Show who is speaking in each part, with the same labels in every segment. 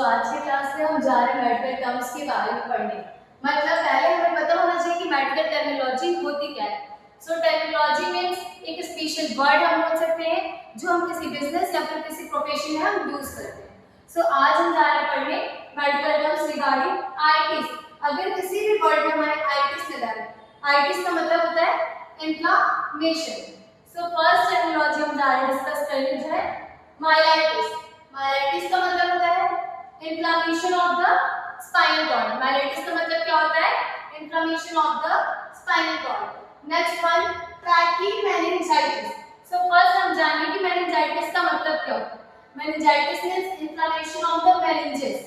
Speaker 1: आज की क्लास में हम जा रहे हैं मेडिकल टर्म्स के बारे में पढ़ने। मतलब पहले हमें पता होना चाहिए कि मेडिकल टर्मिनोलॉजी होती क्या है। सो टर्मिनोलॉजी मीन्स एक स्पेशल वर्ड हम बोल सकते हैं जो हम किसी बिजनेस या फिर किसी प्रोफेशन में हम यूज करते हैं। सो आज हम जा रहे हैं पढ़ने मेडिकल टर्म्स रिगार्डिंग आईटीज। अगर किसी भी वर्ड में हमारे आईटीज लगा है, आईटीज का मतलब होता है इन्फ्लेमेशन। सो फर्स्ट टर्मिनोलॉजी हम जा रहे हैं डिस्कस करने जो है माइलाइटिस। माइलाइटिस का मतलब होता है inflammation of the spinal cord. Myelitis का मतलब क्या होता है? Inflammation of the spinal cord. Next one पैकी मेनिंजाइटिस। सो फर्स्ट हम जानेंगे कि मेनिंजाइटिस का मतलब क्या होता है। Meningitis means inflammation of the meninges,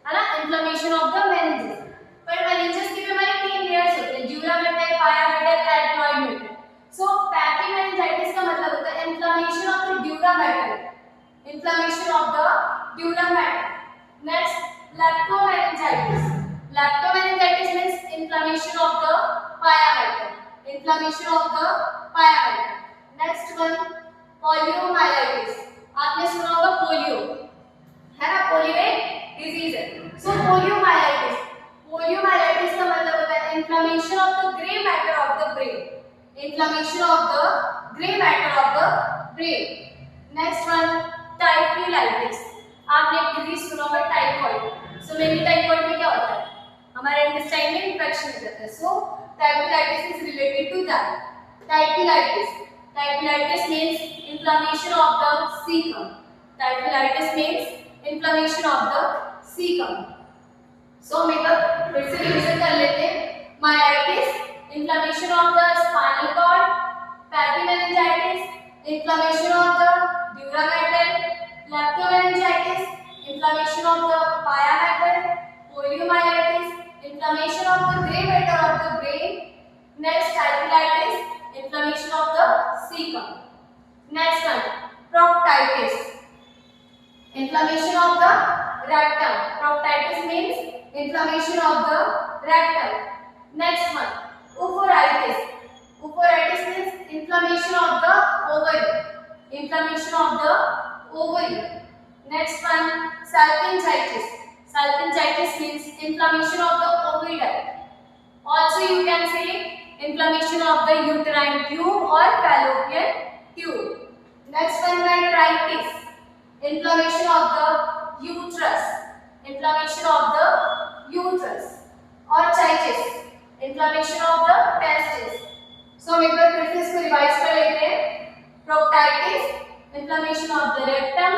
Speaker 1: है ना, इन्फ्लेमेशन ऑफ द मेनिंजेस। पर मेनिंजेस की भी हमारे तीन लेयर्स होते हैं, dura mater, pia mater, arachnoid mater. So पैकी मेनिंजाइटिस का मतलब होता है inflammation of the dura metal, inflammation of the dura metal. Next, leptomeningitis. Leptomeningitis means inflammation of the pia metal. Inflammation of the pia metal. Next one, poliomyelitis. आपने सुना होगा polio, है ना, पोलियो एक डिजीज है। So poliomyelitis. Poliomyelitis का मतलब होता है inflammation of the gray matter of the brain. Inflammation of the gray matter of the brain. Next one, typhlitis. आपने एक डिजीज सुना होगा टाइफाइड। सो मेनली टाइफाइड में क्या होता है, हमारे इंटेस्टाइन में इंफेक्शन हो जाता है। So typhlitis is related to that. Typhlitis, typhlitis means inflammation of the caecum. Typhlitis means inflammation of the caecum. So हम एक बार फिर से रिवीजन कर लेते हैं। Myelitis, inflammation of the spinal cord. Pachymeningitis, inflammation of the dura mater. Leptomeningitis, inflammation of the pia metal. Poliomyelitis, inflammation of the gray matter of the brain. Next, typhlitis, inflammation of the cecum. Next one, proctitis, inflammation of the rectum. Proctitis means inflammation of the rectum. Next one, ophoritis. Ophoritis means inflammation of the ovary. Inflammation of the ovary. Next one, salpingitis. Salpingitis means inflammation of the oviduct. Also you can say inflammation of the uterine tube or fallopian tube. Next one, metritis, inflammation of the uterus. Inflammation of the uterus. Orchitis, inflammation of the testes. So हम एक बार फिर से इसको revise कर लेते हैं। Proctitis, inflammation of the rectum.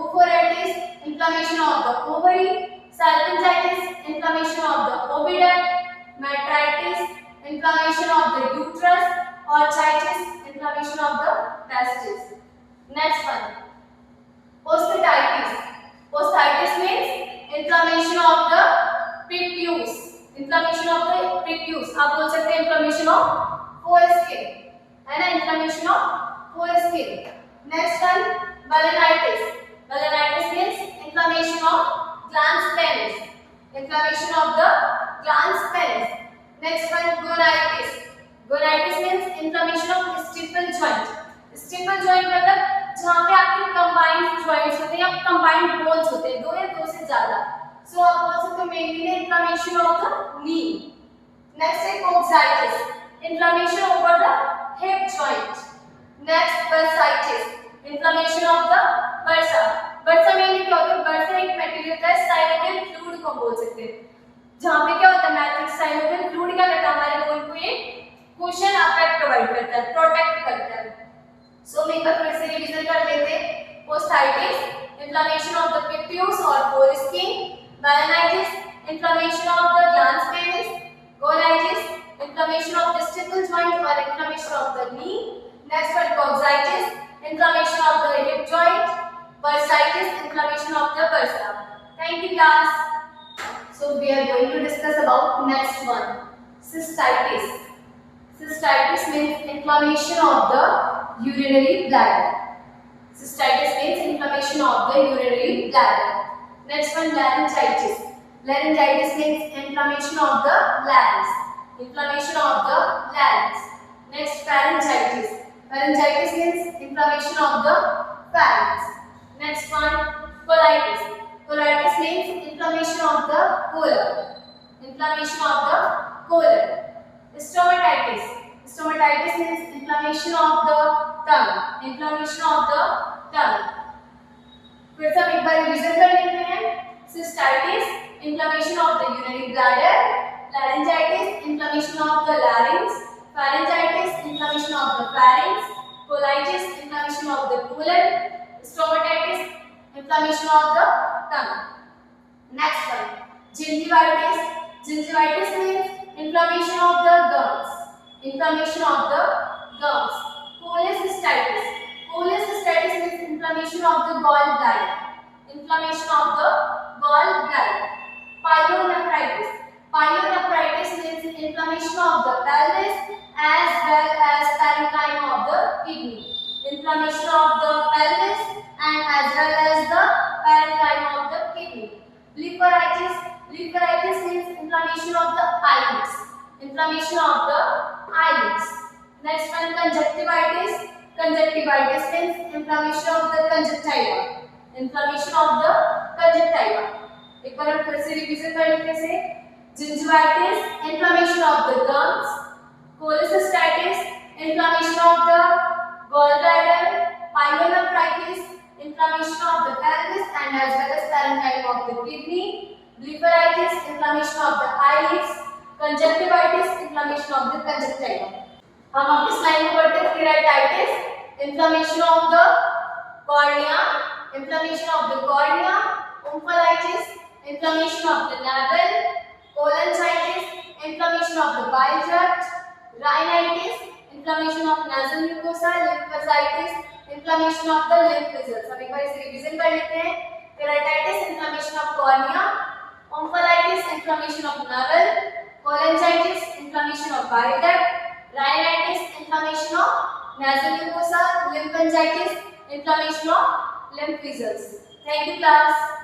Speaker 1: Ophoritis, inflammation of the ovary. Salpingitis, inflammation of the oviduct. Metritis, inflammation of the uterus. Orchitis, inflammation of the testes. Next one, osteitis. Osteitis means inflammation of the prepuce. Inflammation of the prepuce, आप बोल सकते हैं inflammation of foreskin, है ना, inflammation of foreskin. Next one, balanitis. Balanitis means inflammation of glans penis. Inflammation of the glans penis. Next one, gonitis. Gonitis means inflammation of stipple joint. Stipple joint मतलब जहाँ पे आपके combined joints होते हैं या combined bones होते हैं, दो या दो से ज़्यादा। So आप बोल सकते हो mainly inflammation of the knee. Next है coccytis. Inflammation over the hip joint. Next, bursitis, inflammation of the bursa. bursa में क्या होता है? bursa एक मटेरियल होता है, साइनोवियल फ्लूइड को बोल सकते हैं, जहाँ पे क्या होता है, मैट्रिक्स साइनोवियल फ्लूइड क्या करता है, हमारे बोन को एक कुशन इफेक्ट प्रोवाइड करता है, प्रोटेक्ट करता है। सो हम एक बार फिर से रिवीजन कर लेते हैं। posthitis, inflammation of the prepuce or foreskin. balanitis, inflammation of the glans penis. gonitis, inflammation of the stipple joint or inflammation of the knee. Next one, coccytis, inflammation of the hip joint. Bursitis, inflammation of the bursa. Thank you class. So we are going to discuss about next one, cystitis. Cystitis means inflammation of the urinary bladder. Cystitis means inflammation of the urinary bladder. Next one, laryngitis. Laryngitis means inflammation of the larynx. Inflammation of the larynx. Next, pharyngitis. Pharyngitis means inflammation of the pharynx. Next one, colitis. Colitis means inflammation of the colon. Inflammation of the colon. Stomatitis. Stomatitis means inflammation of the tongue. Inflammation of the tongue. फिर से हम एक बार revision कर लेते हैं. Cystitis, inflammation of the urinary bladder. Laryngitis, inflammation of the larynx. Pharyngitis, inflammation of the pharynx. Colitis, inflammation of the colon. Stomatitis, inflammation of the tongue. Next one, gingivitis. Gingivitis means inflammation of the gums. Inflammation of the gums. Cholecystitis. Cholecystitis means inflammation of the gallbladder. Inflammation of the gallbladder. Pyelonephritis. Pyelonephritis means inflammation of the pelvis as well as parenchyma of the kidney. Inflammation of the pelvis and as well as the parenchyma of the kidney. Blepharitis. Blepharitis means inflammation of the eyelids. Inflammation of the eyelids. Next one, conjunctivitis. Conjunctivitis means inflammation of the conjunctiva. Inflammation of the conjunctiva. एक बार हम फिर से revision कर लेते हैं. Gingivitis, inflammation of the gums. Cholecystitis, inflammation of the gallbladder. Pyelonephritis, inflammation of the pelvis and as well as parenchyma of the kidney. Blepharitis, inflammation of the eyelids. Conjunctivitis, inflammation of the conjunctiva. हम अब इस line में पढ़ते हैं. Keratitis, inflammation of the cornea. Inflammation of the cornea. Omphalitis, inflammation of the navel. Cholangitis, inflammation of the bile duct. Rhinitis, inflammation of nasal mucosa. Lymphocytis, inflammation of the lymph vessels. हम एक बार इसे revision कर लेते हैं. Keratitis, inflammation of cornea. Omphalitis, inflammation of navel. Cholangitis, inflammation of bile duct. Rhinitis, inflammation of nasal mucosa. Lymphangitis, inflammation of lymph vessels. Thank you, class.